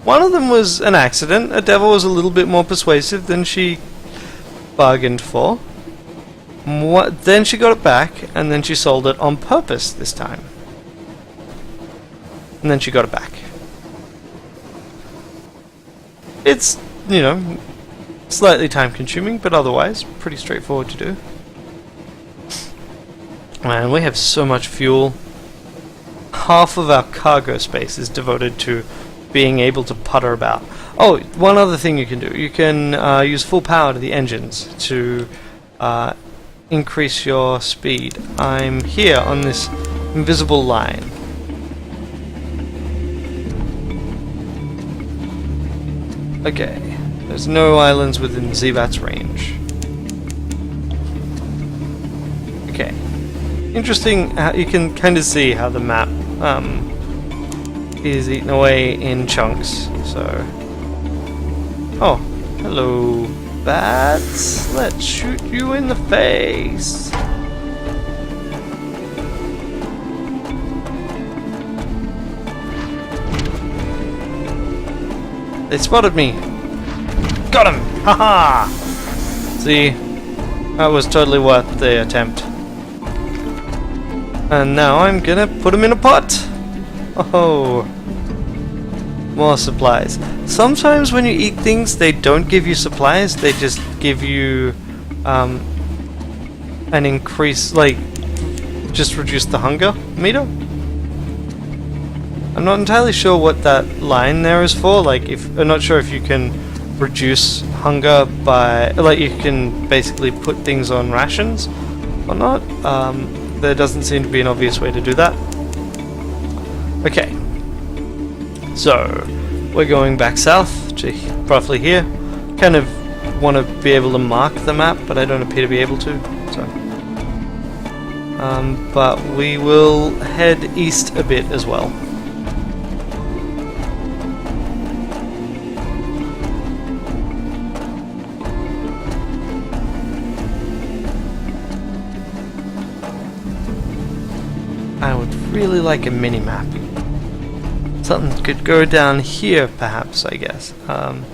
One of them was an accident. A devil was a little bit more persuasive than she bargained for. Then she got it back, and then she sold it on purpose this time. And then she got it back. It's, you know, slightly time consuming, but otherwise pretty straightforward to do. Man, we have so much fuel. Half of our cargo space is devoted to being able to putter about. Oh, one other thing you can do. You can use full power to the engines to increase your speed. I'm here on this invisible line. Okay, there's no islands within Zebat's range. Okay. Interesting how you can kind of see how the map is eaten away in chunks, so... Oh, hello, bats. Let's shoot you in the face. They spotted me. Got him! Haha! See, that was totally worth the attempt. And now I'm gonna put him in a pot. Oh, more supplies. Sometimes when you eat things, they don't give you supplies. They just give you an increase, like just reduce the hunger meter. I'm not entirely sure what that line there is for. Like, I'm not sure if you can reduce hunger by, like, you can basically put things on rations or not. There doesn't seem to be an obvious way to do that. Okay, so we're going back south to roughly here. Kind of want to be able to mark the map, but I don't appear to be able to. So, but we will head east a bit as well. I would really like a mini-map. Something could go down here, perhaps, I guess. You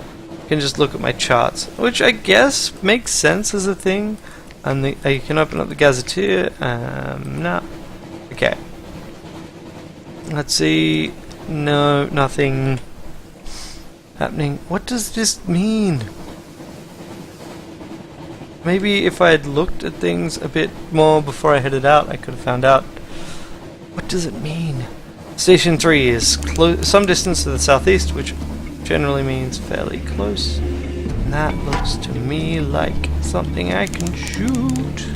can just look at my charts, which I guess makes sense as a thing. And you can open up the gazetteer. No. Okay. Let's see. No, nothing happening. What does this mean? Maybe if I had looked at things a bit more before I headed out, I could have found out. What does it mean? Station 3 is some distance to the southeast, which generally means fairly close. And that looks to me like something I can shoot.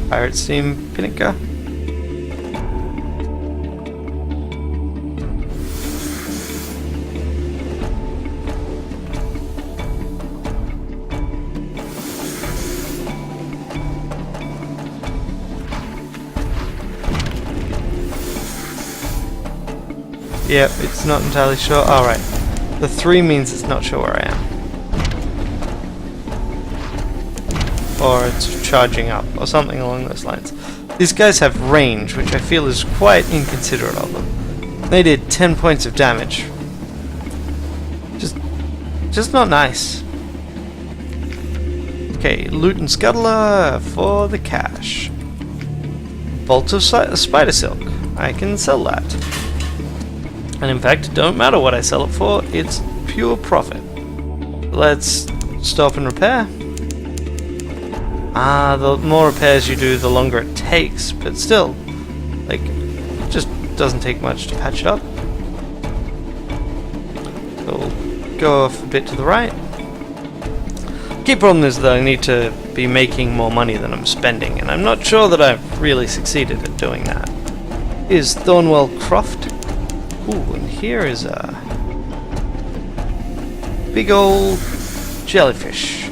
Pirate Steam Pinnaker. Yep, it's not entirely sure. Alright. The 3 means it's not sure where I am. Or it's charging up, or something along those lines. These guys have range, which I feel is quite inconsiderate of them. They did 10 points of damage. Just not nice. Okay, loot and scuttler for the cash. Bolt of spider silk. I can sell that. And in fact, it don't matter what I sell it for, it's pure profit. Let's stop and repair. The more repairs you do, the longer it takes, but still, like, it just doesn't take much to patch it up. So we'll go off a bit to the right. Key problem is that I need to be making more money than I'm spending, and I'm not sure that I've really succeeded at doing that. Is Thornwell Croft? Ooh, and here is a big old jellyfish.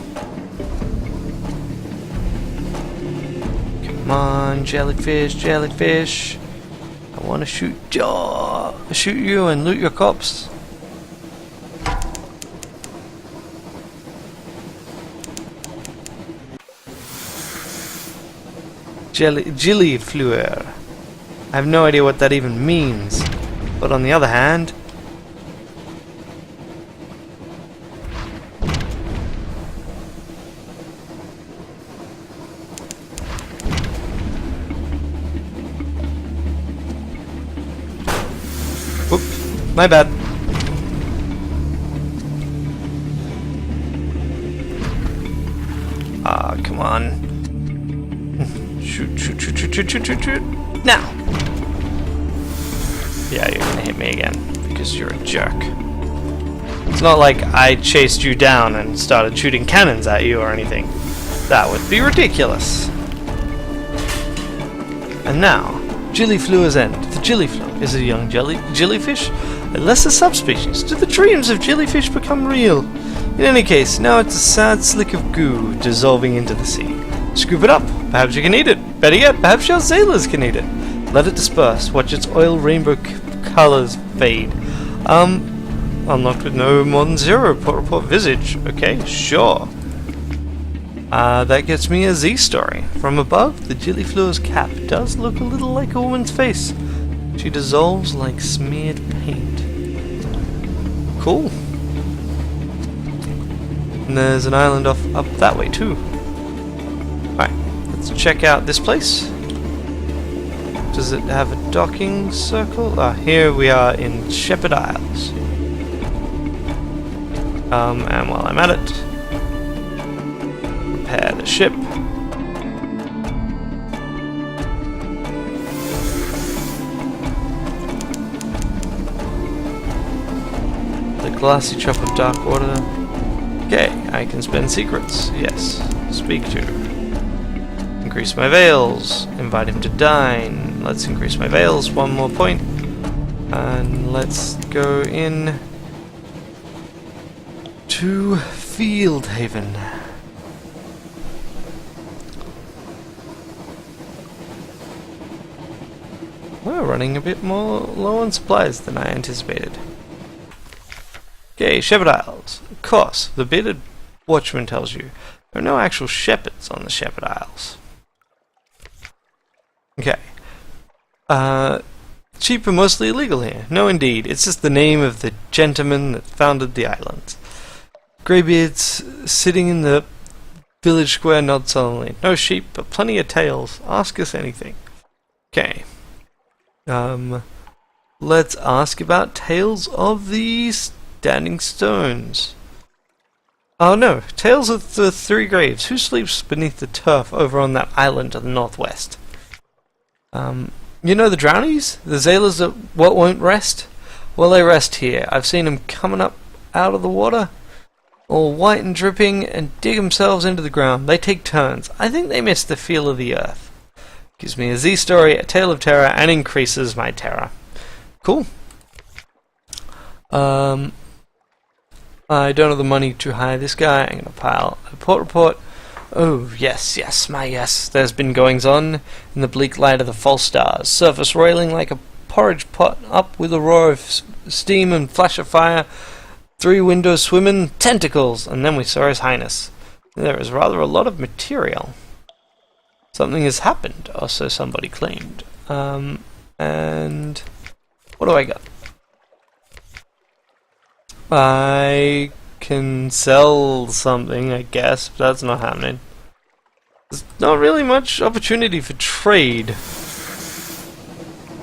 Come on, jellyfish, jellyfish. I want to shoot you and loot your corpse. Gilliflower. I have no idea what that even means. But on the other hand, whoop, my bad. Ah, come on. Shoot, shoot, shoot, shoot, shoot, shoot, shoot, shoot. Now! Yeah, you're gonna hit me again, because you're a jerk. It's not like I chased you down and started shooting cannons at you or anything. That would be ridiculous. And now, Gilliflower's End. The Gilliflower is a young jellyfish, a lesser subspecies. Do the dreams of jellyfish become real? In any case, now it's a sad slick of goo dissolving into the sea. Scoop it up. Perhaps you can eat it. Better yet, perhaps your sailors can eat it. Let it disperse. Watch its oil rainbow colors fade. Unlocked with no more than 0 report visage. Okay, sure. That gets me a Z story. From above, the Gilliflower's cap does look a little like a woman's face. She dissolves like smeared paint. Cool. And there's an island up that way too. Alright, let's check out this place. Does it have a docking circle? Here we are in Shepherd Isles. And while I'm at it, repair the ship. The glassy chop of dark water. Okay, I can spend secrets. Yes. Speak to. Increase my veils. Invite him to dine. Let's increase my veils 1 more point. And let's go in to Fieldhaven. We're running a bit more low on supplies than I anticipated. Okay, Shepherd Isles. Of course, the bearded watchman tells you there are no actual shepherds on the Shepherd Isles. Okay. Sheep are mostly illegal here. No, indeed. It's just the name of the gentleman that founded the islands. Greybeard's sitting in the village square nods solemnly. No sheep, but plenty of tails. Ask us anything. Okay. Let's ask about Tales of the Standing Stones. Oh no, Tales of the Three Graves. Who sleeps beneath the turf over on that island to the northwest? You know the Drownies? The Zailers that what won't rest? Well, they rest here. I've seen them coming up out of the water, all white and dripping, and dig themselves into the ground. They take turns. I think they miss the feel of the earth. Gives me a Z story, a tale of terror, and increases my terror. Cool. I don't have the money to hire this guy. I'm going to pile a port report. Oh, yes, yes, my yes. There's been goings-on in the bleak light of the false stars. Surface roiling like a porridge pot, up with a roar of steam and flash of fire. 3 windows swimming, tentacles, and then we saw His Highness. There is rather a lot of material. Something has happened, or so somebody claimed. And what do I got? I can sell something, I guess, but that's not happening. There's not really much opportunity for trade.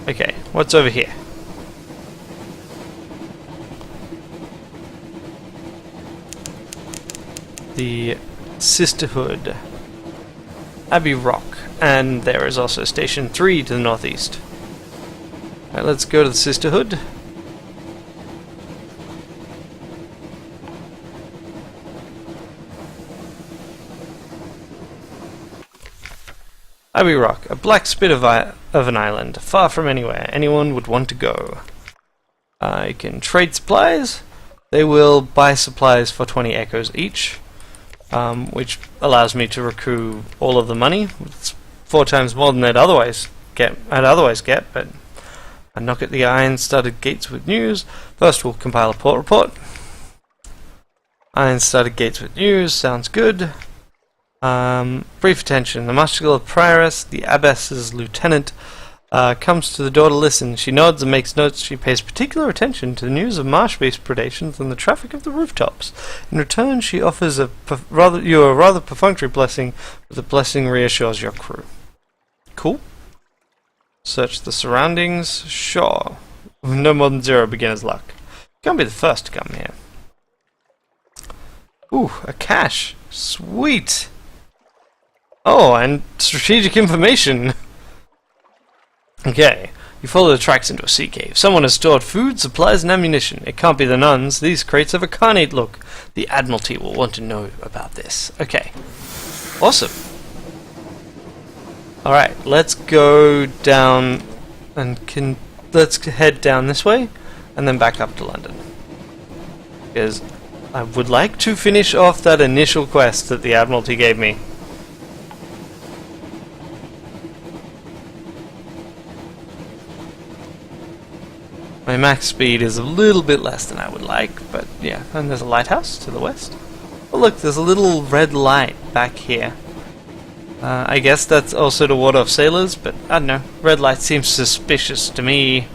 Okay, what's over here? The Sisterhood. Abbey Rock. And there is also Station 3 to the northeast. Alright, let's go to the Sisterhood. Abbey Rock, a black spit of an island, far from anywhere anyone would want to go. I can trade supplies. They will buy supplies for 20 echoes each, which allows me to recoup all of the money. It's 4 times more than I'd otherwise get, but I knock at the iron-studded gates with news. First we'll compile a port report. Iron-studded gates with news, sounds good. Brief attention. The muscular prioress, the abbess's lieutenant, comes to the door to listen. She nods and makes notes. She pays particular attention to the news of marsh beast predations and the traffic of the rooftops. In return, she offers a rather perfunctory blessing, but the blessing reassures your crew. Cool. Search the surroundings. Sure. No more than 0 beginner's luck. Can't be the first to come here. Ooh, a cache. Sweet. Oh, and strategic information. Okay, you follow the tracks into a sea cave. Someone has stored food, supplies, and ammunition. It can't be the nuns. These crates have a carnate look. The Admiralty will want to know about this. Okay, awesome. Alright, let's go down and let's head down this way and then back up to London. Because I would like to finish off that initial quest that the Admiralty gave me. My max speed is a little bit less than I would like, but yeah. And there's a lighthouse to the west. Oh look, there's a little red light back here. I guess that's also to ward off sailors, but I don't know. Red light seems suspicious to me.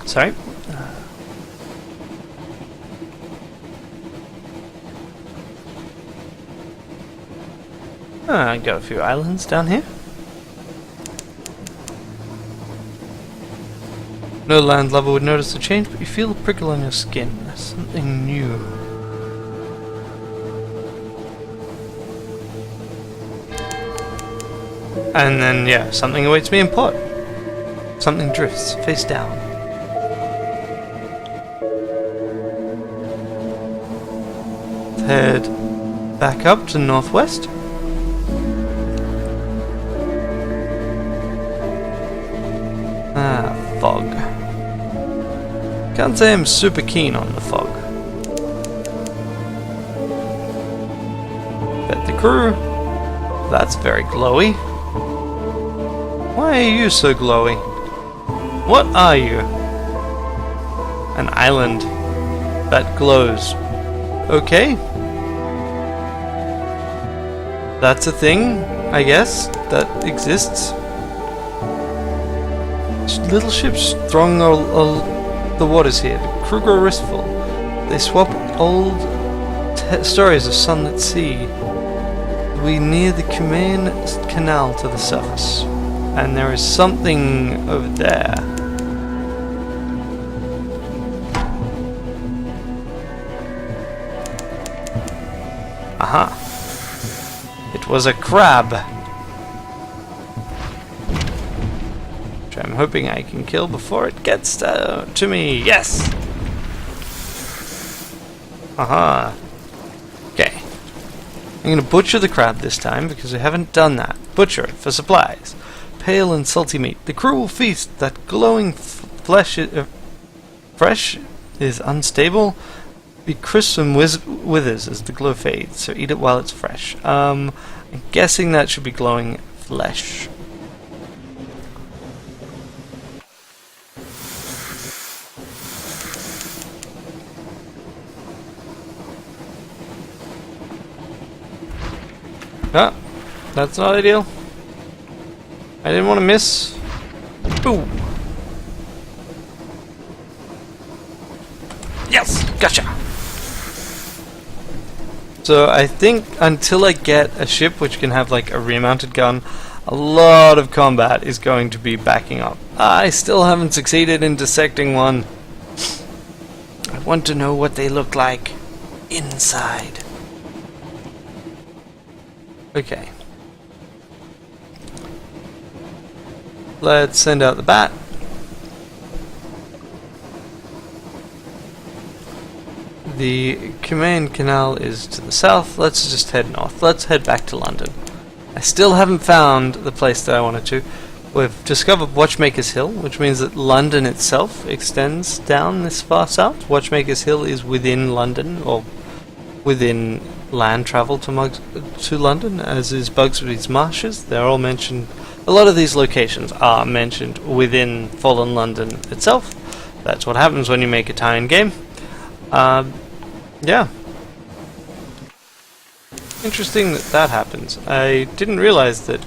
Sorry. I got a few islands down here. No land lover would notice the change, but you feel a prickle on your skin. There's something new. And then, yeah, something awaits me in port. Something drifts, face down. Head back up to northwest. Fog. Can't say I'm super keen on the fog. Bet the crew. That's very glowy. Why are you so glowy? What are you? An island that glows. Okay. That's a thing, I guess, that exists. Little ships throng the waters here. The crew grow restful. They swap old stories of Sunless Sea. We near the Cumane Canal to the surface, and there is something over there. Aha! It was a crab, which I'm hoping I can kill before it gets to me. Yes! Aha! Okay. I'm going to butcher the crab this time because I haven't done that. Butcher it for supplies. Pale and salty meat. The cruel feast. That glowing flesh fresh is unstable. Be crisp and withers as the glow fades, so eat it while it's fresh. I'm guessing that should be glowing flesh. Ah, that's not ideal. I didn't want to miss. Ooh. Yes! Gotcha! So I think until I get a ship which can have like a rear-mounted gun, a lot of combat is going to be backing up. I still haven't succeeded in dissecting one. I want to know what they look like inside. Okay. Let's send out the bat. The Cumane Canal is to the south. Let's just head north. Let's head back to London. I still haven't found the place that I wanted to. We've discovered Watchmaker's Hill, which means that London itself extends down this far south. Watchmaker's Hill is within London, or within land travel to London, as is Bugsby's Marshes. They're all mentioned. A lot of these locations are mentioned within Fallen London itself. That's what happens when you make a tie-in game. Yeah. Interesting that that happens. I didn't realize that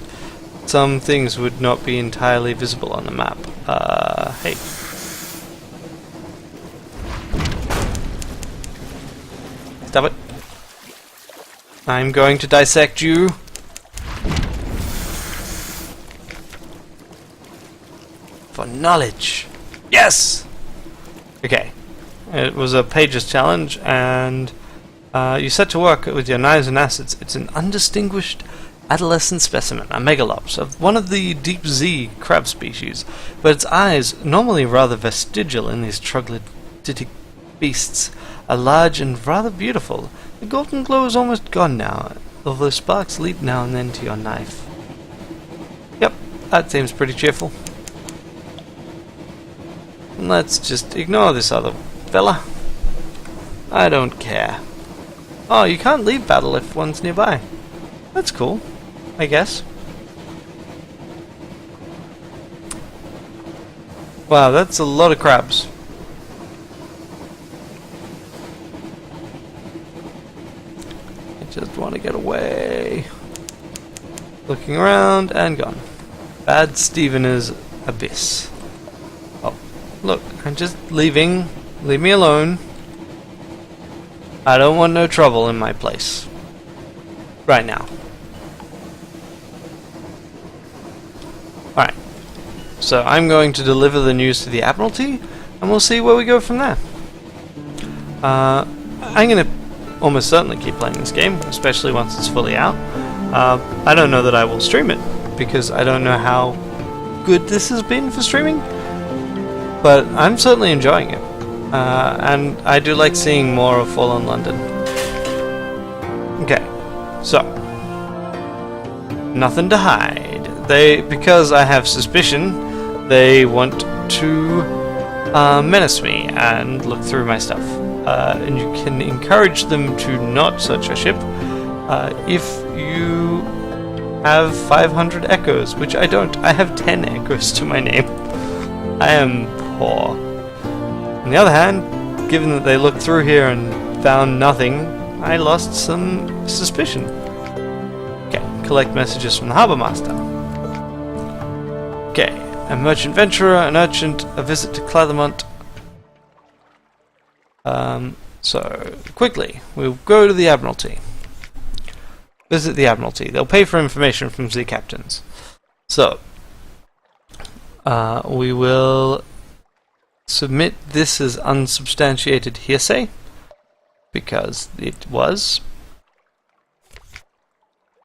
some things would not be entirely visible on the map. Hey. Stop it. I'm going to dissect you. For knowledge. Yes! Okay. It was a Pages challenge, and you set to work with your knives and assets. It's an undistinguished adolescent specimen, a megalops, of one of the deep sea crab species, but its eyes, normally rather vestigial in these troglodytic beasts, are large and rather beautiful. The golden glow is almost gone now, although sparks leap now and then to your knife. Yep, that seems pretty cheerful. Let's just ignore this other fella. I don't care. Oh, you can't leave battle if one's nearby. That's cool, I guess. Wow, that's a lot of crabs. I just want to get away. Looking around and gone. Bad Stevener's Abyss. Oh, look, I'm just leaving. Leave me alone. I don't want no trouble in my place. Right now. Alright. So I'm going to deliver the news to the Admiralty, and we'll see where we go from there. I'm going to almost certainly keep playing this game, especially once it's fully out. I don't know that I will stream it, because I don't know how good this has been for streaming, but I'm certainly enjoying it. And I do like seeing more of Fallen London. Okay, so nothing to hide. Because I have suspicion, they want to menace me and look through my stuff. And you can encourage them to not search your ship if you have 500 echoes, which I don't. I have 10 echoes to my name. I am poor. On the other hand, given that they looked through here and found nothing, I lost some suspicion. Okay, collect messages from the Harbour Master. Okay, a merchant venturer, an urchant, a visit to Clathermont. So, quickly, we'll go to the Admiralty. Visit the Admiralty. They'll pay for information from sea captains. So, we will submit this as unsubstantiated hearsay, because it was.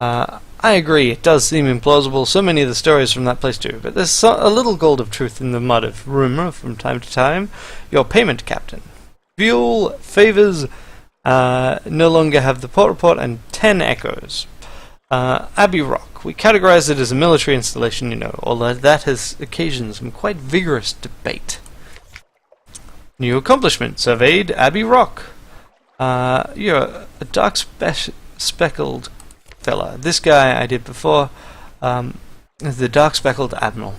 I agree, it does seem implausible, so many of the stories from that place do, but there's a little gold of truth in the mud of rumour from time to time. Your payment, Captain. Fuel, favours, no longer have the port report, and 10 echoes. Abbey Rock. We categorize it as a military installation, you know, although that has occasioned some quite vigorous debate. New accomplishment. Surveyed Abbey Rock. You're a dark speckled fella. This guy I did before, the dark speckled admiral.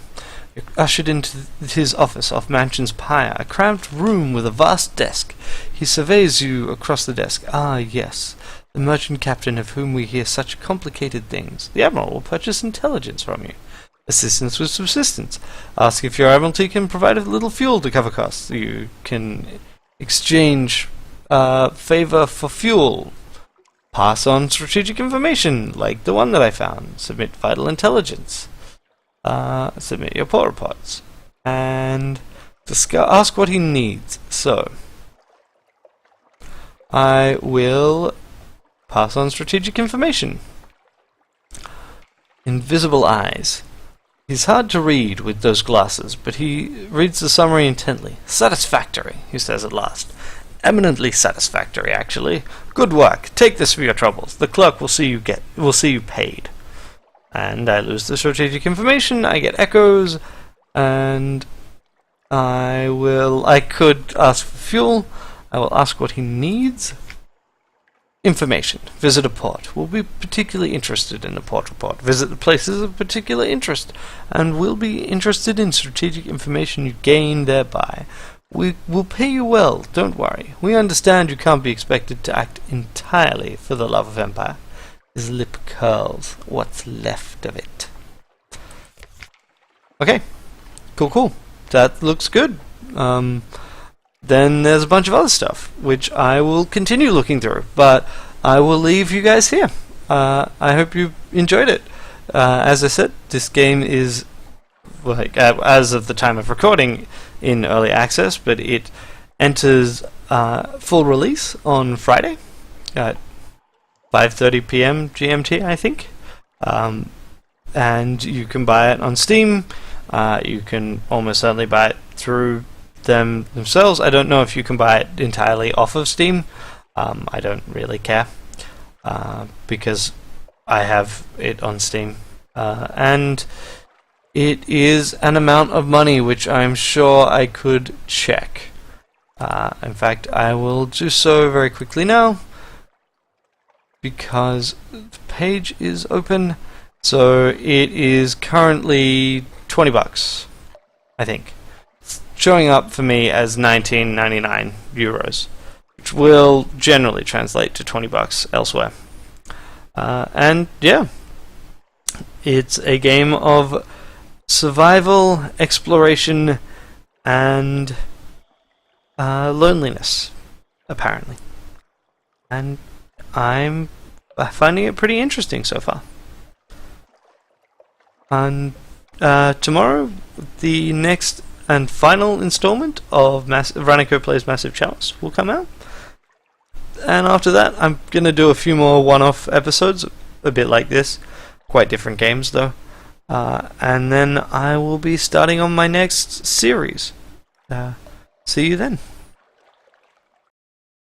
You're ushered into his office off Mansion's Pyre, a cramped room with a vast desk. He surveys you across the desk. Ah, yes, the merchant captain of whom we hear such complicated things. The admiral will purchase intelligence from you. Assistance with subsistence. Ask if your admiralty can provide a little fuel to cover costs. You can exchange favor for fuel. Pass on strategic information, like the one that I found. Submit vital intelligence. Submit your port reports. And ask what he needs. So, I will pass on strategic information. Invisible eyes. He's hard to read with those glasses, but he reads the summary intently. Satisfactory, he says at last. Eminently satisfactory, actually. Good work. Take this for your troubles. The clerk will see you paid. And I lose the strategic information. I get echoes, and I could ask for fuel. I will ask what he needs. Information. Visit a port. We'll be particularly interested in the port report. Visit the places of particular interest, and we'll be interested in strategic information you gain thereby. We will pay you well, don't worry. We understand you can't be expected to act entirely for the love of empire. His lip curls. What's left of it? Okay. Cool. That looks good. Then there's a bunch of other stuff, which I will continue looking through, but I will leave you guys here. I hope you enjoyed it. As I said, this game is, as of the time of recording, in early access, but it enters full release on Friday at 5:30 p.m. GMT, I think. And you can buy it on Steam. You can almost certainly buy it through them themselves. I don't know if you can buy it entirely off of Steam. I don't really care because I have it on Steam. And it is an amount of money which I'm sure I could check. In fact, I will do so very quickly now because the page is open. So it is currently $20, I think. It's showing up for me as 19.99 euros, which will generally translate to $20 elsewhere. And yeah, it's a game of survival, exploration, and loneliness, apparently. And I'm finding it pretty interesting so far. And tomorrow, the next and final installment of Ranneko Plays Massive Chalice will come out. And after that, I'm going to do a few more one-off episodes, a bit like this. Quite different games, though. And then I will be starting on my next series. See you then.